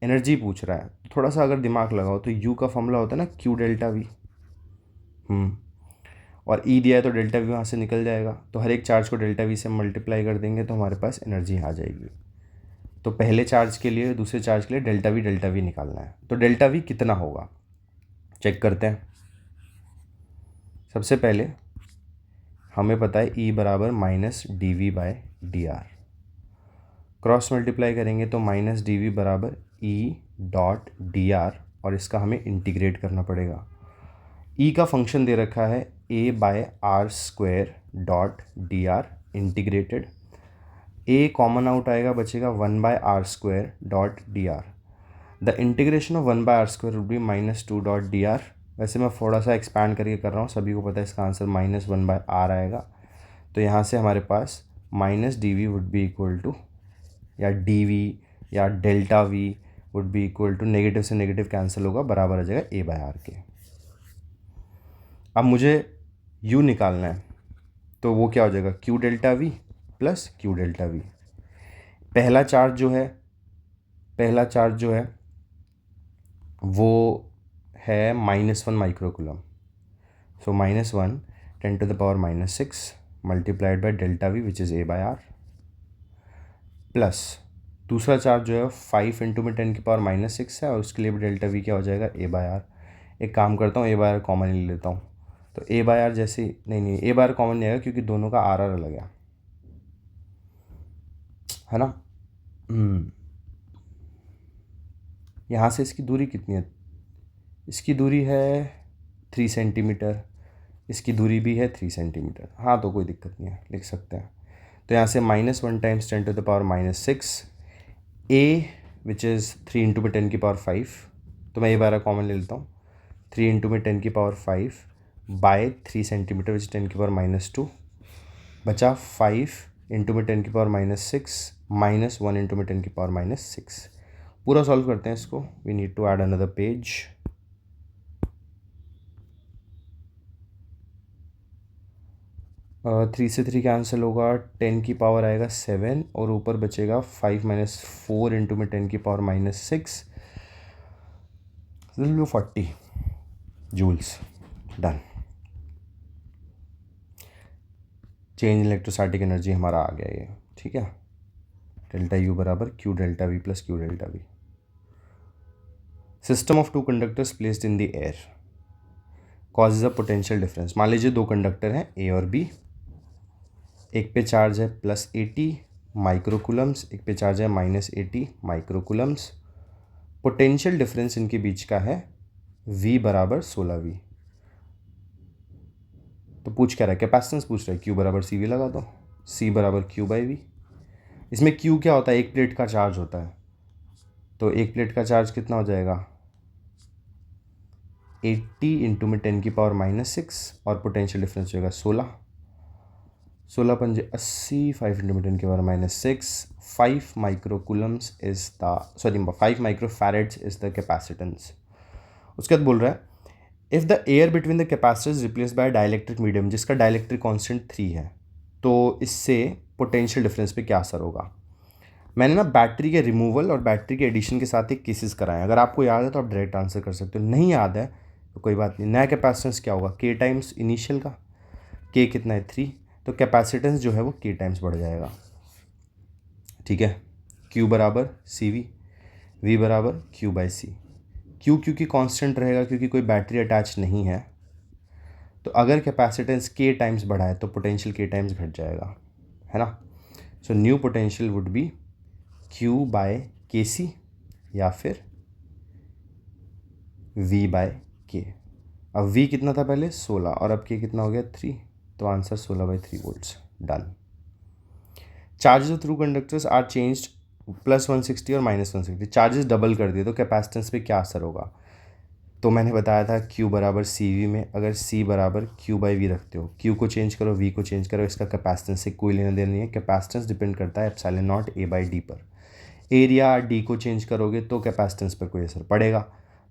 एनर्जी पूछ रहा है, तो थोड़ा सा अगर दिमाग लगाओ तो यू का फॉर्मूला होता है ना Q डेल्टा V, और ई दिया है तो डेल्टा V वहाँ से निकल जाएगा, तो हर एक चार्ज को डेल्टा V से मल्टीप्लाई कर देंगे तो हमारे पास एनर्जी आ जाएगी। तो पहले चार्ज के लिए दूसरे चार्ज के लिए डेल्टा V निकालना है, तो डेल्टा V कितना होगा चेक करते हैं। सबसे पहले हमें पता है E बराबर -dV/dr, क्रॉस मल्टीप्लाई करेंगे तो -dV बराबर E.dr, और इसका हमें इंटीग्रेट करना पड़ेगा। E का फंक्शन दे रखा है a/r² integrated, a common out आएगा, बचेगा 1/r² the integration of 1/r² would be -2 वैसे मैं थोड़ा सा एक्सपैंड करके कर रहा हूँ, सभी को पता है इसका आंसर -1/r आएगा। तो यहाँ से हमारे पास -dV would be equal to, या dV या delta V would be equal to, negative से नेगेटिव कैंसिल होगा, बराबर आ जाएगा a/r के। अब मुझे U निकालना है, तो वो क्या हो जाएगा Q delta V plus Q delta V। पहला चार्ज जो है वो है -1 microcoulomb, so -1 10⁻⁻6 multiplied by delta V which is a/r, plus दूसरा चार्ज जो है 5 × में 10⁻⁻6 है, और उसके लिए भी डेल्टा V क्या हो जाएगा a/r। एक काम करता हूँ, a/r कॉमन ले लेता हूँ, तो a/r जैसे नहीं a/r कॉमन नहीं आएगा क्योंकि दोनों का r अलग है ना। यहाँ से इसकी दूरी कितनी है, इसकी दूरी है 3 सेंटीमीटर, इसकी दूरी भी है 3 सेंटीमीटर। हाँ तो कोई दिक्कत नहीं है, लिख सकते हैं। तो यहाँ से -1 times 10 to the power -6 a which is 3 into में 10 की पावर 5, तो मैं ये बारह कॉमन ले लेता हूँ, 3 इंटू में 10 की पावर 5 बाय 3 सेंटीमीटर विच 10 की पावर -2, बचा 5 इंटू में 10 की पावर -6 -1 इंटू में 10 की पावर -6। पूरा सॉल्व करते हैं इसको। We need to add another page. 3 से 3 कैंसिल होगा, 10 की पावर आएगा 7 और ऊपर बचेगा 5 - 4 इंटू में 10 की power -6, 40 joules. Done. Change electrostatic energy हमारा आ गया ये, ठीक है। डेल्टा यू बराबर Q delta V plus Q delta V. System of 2 conductors placed in the air causes a potential difference. मान लीजिए 2 कंडक्टर हैं ए और बी, एक पे चार्ज है +80 माइक्रोकूलम्स, एक पे चार्ज है -80 माइक्रोकूलम्स। पोटेंशियल डिफरेंस इनके बीच का है V बराबर 16V। तो पूछ क्या रहा है, कैपेसिटेंस पूछ रहा है, Q बराबर CV लगा दो, C बराबर Q/V। इसमें Q क्या होता है, एक प्लेट का चार्ज होता है, तो एक प्लेट का चार्ज कितना हो जाएगा 80 इंटू में 10 की पावर -6 और पोटेंशियल डिफरेंस हो जाएगा 16, 16 पंजे 80, 5 इंटू में 10 की power -6, 5 microcoulombs is the 5 microfarads is the capacitance. उसके बाद बोल रहा है if the air between the capacitors replace by dielectric medium जिसका डाइलेक्ट्रिक कांस्टेंट 3 है, तो इससे पोटेंशियल डिफरेंस पे क्या असर होगा। मैंने ना बैटरी के रिमूवल और बैटरी के एडिशन के साथ एक केसेस कराए, अगर आपको याद है तो आप डायरेक्ट आंसर कर सकते हो, नहीं याद है तो कोई बात नहीं। नया कैपेसिटेंस क्या होगा, K टाइम्स इनिशियल का, K कितना है 3, तो कैपेसिटेंस जो है वो K टाइम्स बढ़ जाएगा, ठीक है। Q बराबर CV, V बराबर Q/C। Q क्योंकि कांस्टेंट रहेगा क्योंकि कोई बैटरी अटैच नहीं है, तो अगर कैपेसिटेंस K टाइम्स बढ़ा है तो पोटेंशियल K टाइम्स घट जाएगा, है ना। So new potential would be Q/KC या फिर V/K। अब V कितना था पहले 16 और अब K कितना हो गया 3, तो answer 16/3 volts. Done. Charges of through conductors are changed +160 और -160, चार्जेस डबल कर दिए तो कैपेसिटेंस पे क्या असर होगा। तो मैंने बताया था Q बराबर CV में अगर C बराबर Q/V रखते हो, Q को चेंज करो V को चेंज करो, इसका कैपेसिटेंस से कोई लेना देना नहीं है। कैपेसिटेंस डिपेंड करता है ε0 A/D पर। एरिया D को चेंज करोगे तो कैपेसिटेंस पर कोई असर पड़ेगा,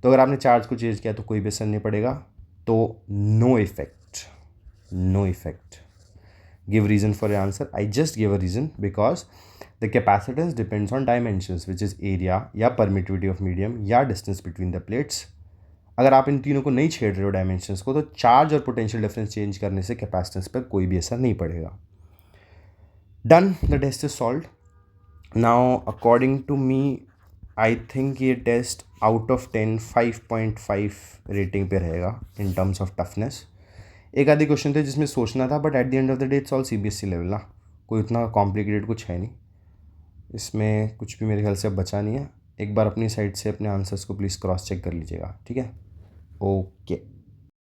तो अगर आपने चार्ज को चेंज किया तो कोई भी असर नहीं पड़ेगा, तो no effect, no effect. Give reason for your answer. I just give a reason because the capacitance depends on dimensions which is area या परमिटिविटी ऑफ मीडियम या डिस्टेंस बिटवीन द प्लेट्स। अगर आप इन तीनों को नहीं छेड़ रहे हो डायमेंशंस को, तो चार्ज और पोटेंशियल डिफरेंस चेंज करने से कैपेसिटेंस पर कोई भी असर नहीं पड़ेगा। Done, the test is solved. Now according to me I think ये टेस्ट आउट ऑफ 10 5.5 रेटिंग पे रहेगा इन टर्म्स ऑफ टफनेस। एक आधे क्वेश्चन थे जिसमें सोचना था, but at the end of the day it's all CBSE level ना, कोई उतना कॉम्प्लिकेटेड कुछ है नहीं इसमें, कुछ भी मेरे ख्याल से अब बचा नहीं है। एक बार अपनी साइड से अपने आंसर्स को प्लीज़ क्रॉस चेक कर लीजिएगा, ठीक है। ओके।